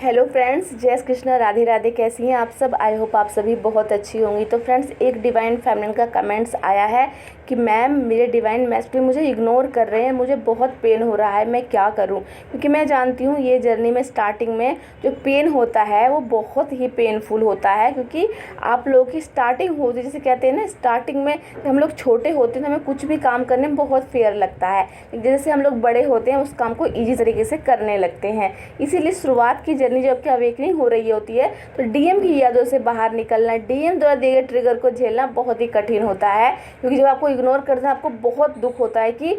Hello friends, जय श्री कृष्ण, राधे राधे। कैसी हैं आप सब? आई होप आप सभी बहुत अच्छी होंगी। तो फ्रेंड्स, एक डिवाइन फेमिनिन का कमेंट्स आया है कि मैम मेरे डिवाइन मैस्कुलिन मुझे इग्नोर कर रहे हैं, मुझे बहुत पेन हो रहा है, मैं क्या करूं? क्योंकि मैं जानती हूं ये जर्नी में स्टार्टिंग में जो पेन होता है वो बहुत ही पेनफुल होता है। क्योंकि आप लोगों की स्टार्टिंग होती है, जैसे कहते हैं ना, स्टार्टिंग में जब हम लोग छोटे होते हैं तो हमें कुछ भी काम करने में बहुत फेयर लगता है। जैसे हम लोग बड़े होते हैं उस काम को ईजी तरीके से करने लगते हैं। इसीलिए शुरुआत की जर्नी जब की अवेकनिंग हो रही होती है तो डीएम की यादों से बाहर निकलना, डीएम द्वारा दिए गए ट्रिगर को झेलना बहुत ही कठिन होता है। क्योंकि जब आपको इग्नोर करते हैं आपको बहुत दुख होता है कि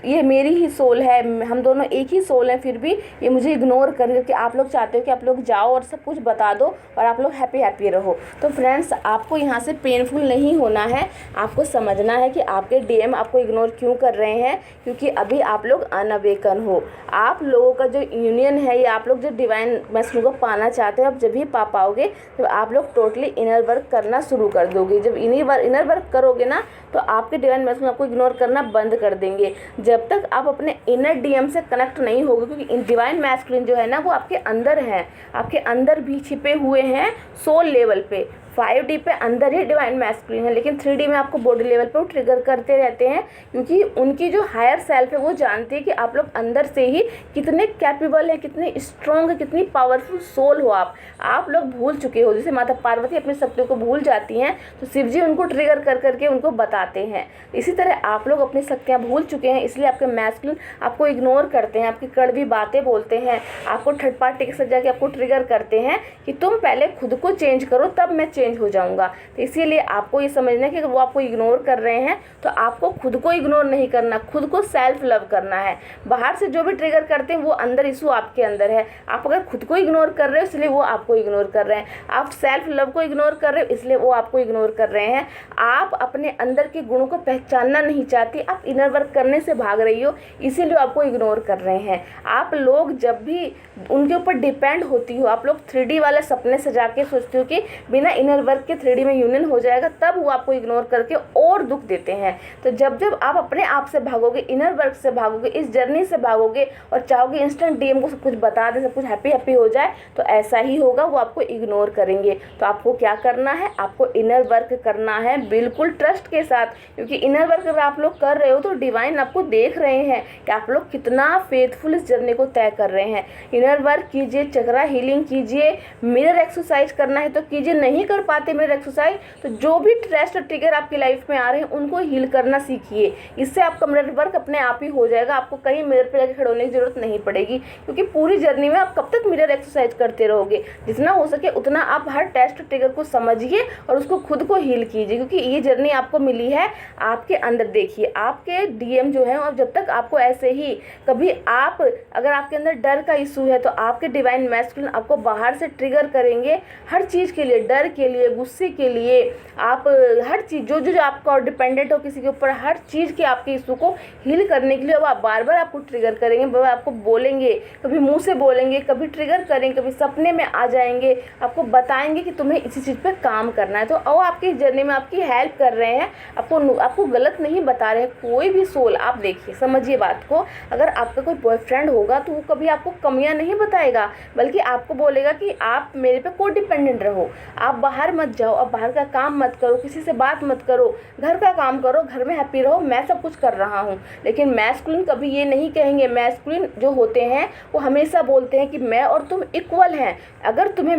ये मेरी ही सोल है, हम दोनों एक ही सोल हैं, फिर भी ये मुझे इग्नोर कर, क्योंकि आप लोग चाहते हो कि आप लोग जाओ और सब कुछ बता दो और आप लोग हैप्पी रहो। तो फ्रेंड्स, आपको यहाँ से पेनफुल नहीं होना है। आपको समझना है कि आपके डीएम आपको इग्नोर क्यों कर रहे हैं, क्योंकि अभी आप लोग अनअवेकन हो। आप लोगों का जो यूनियन है, या आप लोग जो डिवाइन मैस्कुलिन को पाना चाहते हो, आप जब भी पा पाओगे तो आप लोग टोटली इनर वर्क करना शुरू कर दोगे। जब इनर वर्क करोगे ना तो आपके डिवाइन मैस्कुलिन आपको इग्नोर करना बंद कर देंगे। जब तक आप अपने इनर डीएम से कनेक्ट नहीं होगे, क्योंकि डिवाइन मैस्कुलिन जो है ना वो आपके अंदर है, आपके अंदर भी छिपे हुए हैं सोल लेवल पे। 5D पे अंदर ही डिवाइन मैस्कुलिन है, लेकिन 3D में आपको बॉडी लेवल पे वो ट्रिगर करते रहते हैं। क्योंकि उनकी जो हायर सेल्फ है वो जानती है कि आप लोग अंदर से ही कितने कैपेबल है, कितने स्ट्रॉन्ग है, कितनी पावरफुल सोल हो। आप लोग भूल चुके हो। जैसे माता पार्वती अपनी शक्तियों को भूल जाती हैं तो शिव जी उनको ट्रिगर कर करके उनको बताते हैं। इसी तरह आप लोग अपनी शक्तियाँ भूल चुके हैं, इसलिए आपके मैस्कुलिन आपको इग्नोर करते हैं, आपकी कड़वी बातें बोलते हैं, आपको थर्ड पार्टी के साथ जाके आपको ट्रिगर करते हैं कि तुम पहले खुद को चेंज करो तब मैं चेंज हो जाऊंगा। तो इसीलिए आपको ये समझना है कि वो आपको इग्नोर कर रहे हैं तो आपको खुद को इग्नोर नहीं करना, खुद को सेल्फ लव करना है। बाहर से जो भी ट्रिगर करते हैं वो अंदर इशू आपके अंदर है। आप अगर खुद को इग्नोर कर रहे हो इसलिए वो आपको इग्नोर कर रहे हैं, आप सेल्फ लव को इग्नोर कर रहे हो इसलिए वो आपको इग्नोर कर रहे हैं। आप अपने अंदर के गुणों को पहचानना नहीं चाहती, आप इनर वर्क करने से भाग रही हो, इसीलिए आपको इग्नोर कर रहे हैं। आप लोग जब भी उनके ऊपर डिपेंड होती हो, आप लोग 3D वाले सपने सजा के सोचते हो कि बिना इनर वर्क के 3D में यूनियन हो जाएगा, तब वो आपको इग्नोर करके और दुख देते हैं। तो जब जब आप अपने आप से भागोगे, इनर वर्क से भागोगे, इस जर्नी से भागोगे और चाहोगे इंस्टेंट डीएम को सब कुछ बता दे, सब कुछ हैप्पी हो जाए, तो ऐसा ही होगा, वो आपको इग्नोर करेंगे। तो आपको क्या करना है? आपको इनर वर्क करना है बिल्कुल ट्रस्ट के साथ। क्योंकि इनर वर्क अगर आप लोग कर रहे हो तो डिवाइन आपको देख रहे हैं कि आप लोग कितना फेथफुल इस जर्नी को तय कर रहे हैं। इनर वर्क कीजिए, चक्रा हीलिंग कीजिए, मिरर एक्सरसाइज करना है तो कीजिए, नहीं कर पाते मिरर एक्सरसाइज तो जो भी ट्रस्ट ट्रिगर आपकी लाइफ में आ रहे हैं उनको हील करना सीखिए। इससे आपका मिरर वर्क अपने आप ही हो जाएगा, आपको कहीं मिरर पे जाके खड़े होने की जरूरत नहीं पड़ेगी। क्योंकि पूरी जर्नी में आप कब तक मिरर एक्सरसाइज करते रहोगे? जितना हो सके उतना आप हर टेस्ट ट्रिगर को समझिए और उसको खुद को हील कीजिए। क्योंकि ये जर्नी आपको मिली है आपके अंदर। देखिए, आपके डीएम जो है, और जब तक आपको ऐसे ही कभी अगर आपके अंदर डर का इशू है तो आपके डिवाइन मैस्कुलिन आपको बाहर से ट्रिगर करेंगे हर चीज़ के लिए, डर के लिए, गुस्से के लिए, आप हर चीज़ जो आपका डिपेंडेंट हो किसी के ऊपर, हर चीज़ के आपके इशू को हील करने के लिए अब आप बार बार आपको ट्रिगर करेंगे, बार आपको बोलेंगे, कभी मुंह से बोलेंगे, कभी ट्रिगर करेंगे, कभी सपने में आ जाएंगे, आपको बताएंगे कि तुम्हें इसी चीज़ पे काम करना है। तो वो आपकी जर्नी में आपकी हेल्प कर रहे हैं, आपको गलत नहीं बता रहे हैं। कोई भी सोल, आप देखिए, समझिए बात को, अगर आपका कोई बॉयफ्रेंड होगा तो वो कभी आपको कमियां नहीं बताएगा, बल्कि आपको बोलेगा कि आप मेरे पे को डिपेंडेंट रहो, आप बाहर मत जाओ, आप बाहर का काम मत करो, किसी से बात मत करो, घर का काम करो, घर में हैप्पी रहो, मैं सब कुछ कर रहा हूँ। लेकिन मैस्कुलिन कभी ये नहीं कहेंगे। मैस्कुलिन जो होते हैं वो हमेशा बोलते हैं कि मैं और तुम इक्वल हैं। अगर तुम्हें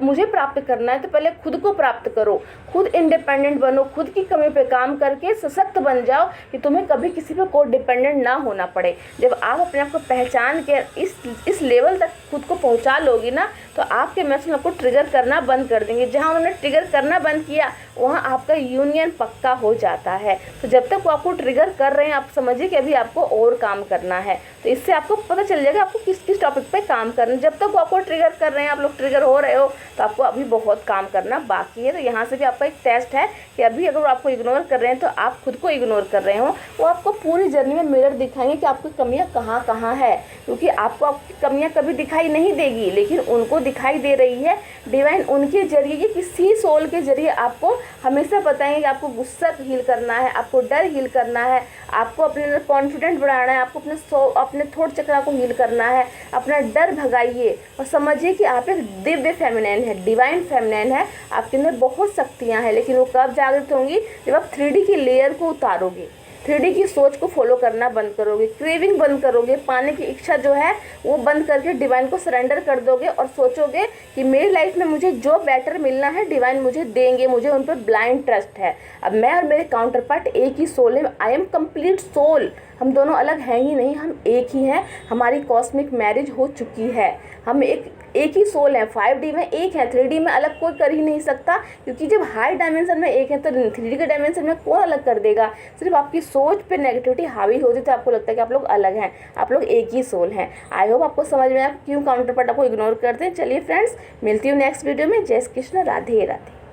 मुझे प्राप्त करना है तो पहले खुद को प्राप्त करो, खुद इंडिपेंडेंट बनो, खुद की कमी पे काम करके सशक्त बन जाओ कि तुम्हें कभी किसी पे को डिपेंडेंट ना होना पड़े। जब आप अपने आप को पहचान के इस लेवल तक खुद को पहुंचा लोगी ना तो आपके मैस्कुलिन आपको ट्रिगर करना बंद कर देंगे। जहां उन्होंने ट्रिगर करना बंद किया वहां आपका यूनियन पक्का हो जाता है। तो जब तक वो आपको ट्रिगर कर रहे हैं आप समझिए कि अभी आपको और काम करना है। तो इससे आपको पता चल जाएगा आपको किस किस टॉपिक पे काम करना है। जब तक वो आपको ट्रिगर कर रहे हैं, आप लोग ट्रिगर हो रहे हो, तो आपको अभी बहुत काम करना बाकी है। तो यहाँ से भी आपका एक टेस्ट है कि अभी अगर वो आपको इग्नोर कर रहे हैं तो आप खुद को इग्नोर कर रहे हो। वो आपको पूरी जर्नी में मिरर दिखाएंगे कि आपकी कमियाँ कहाँ कहाँ है। क्योंकि आपको आपकी कमियाँ कभी दिखाई नहीं देगी, लेकिन उनको दिखाई दे रही है। डिवाइन उनके जरिए, किसी सोल के जरिए आपको हमेशा बताएंगे कि आपको गुस्सा हील करना है, आपको डर हील करना है, आपको अपने अंदर कॉन्फिडेंट बढ़ाना है, आपको अपने थॉट चक्र को हील करना है। अपना डर भगाइए और समझिए कि आप एक दिव्य फेमिनिन है, डिवाइन फेमिनिन है। आपके अंदर बहुत शक्तियाँ हैं, लेकिन वो कब जागृत होंगी? जब आप 3D की लेयर को उतारोगे, 3D की सोच को फॉलो करना बंद करोगे, क्रेविंग बंद करोगे, पाने की इच्छा जो है वो बंद करके डिवाइन को सरेंडर कर दोगे और सोचोगे कि मेरी लाइफ में मुझे जो बेटर मिलना है डिवाइन मुझे देंगे, मुझे उन पर ब्लाइंड ट्रस्ट है। अब मैं और मेरे काउंटर पार्ट एक ही सोल है, आई एम कंप्लीट सोल। हम दोनों अलग हैं ही नहीं, हम एक ही हैं। हमारी कॉस्मिक मैरिज हो चुकी है, हम एक ही सोल है। 5D में एक है, 3D में अलग कोई कर ही नहीं सकता, क्योंकि जब हाई डायमेंशन में एक है तो 3D के डायमेंशन में कौन अलग कर देगा? सिर्फ आपकी सोच पे नेगेटिविटी हावी होती तो आपको लगता है कि आप लोग अलग हैं, आप लोग एक ही सोल हैं। आई होप आपको समझ में आया क्यों काउंटर पार्ट आपको इग्नोर करते हैं। चलिए फ्रेंड्स, मिलती हूँ नेक्स्ट वीडियो में। जय श्री कृष्ण, राधे राधे।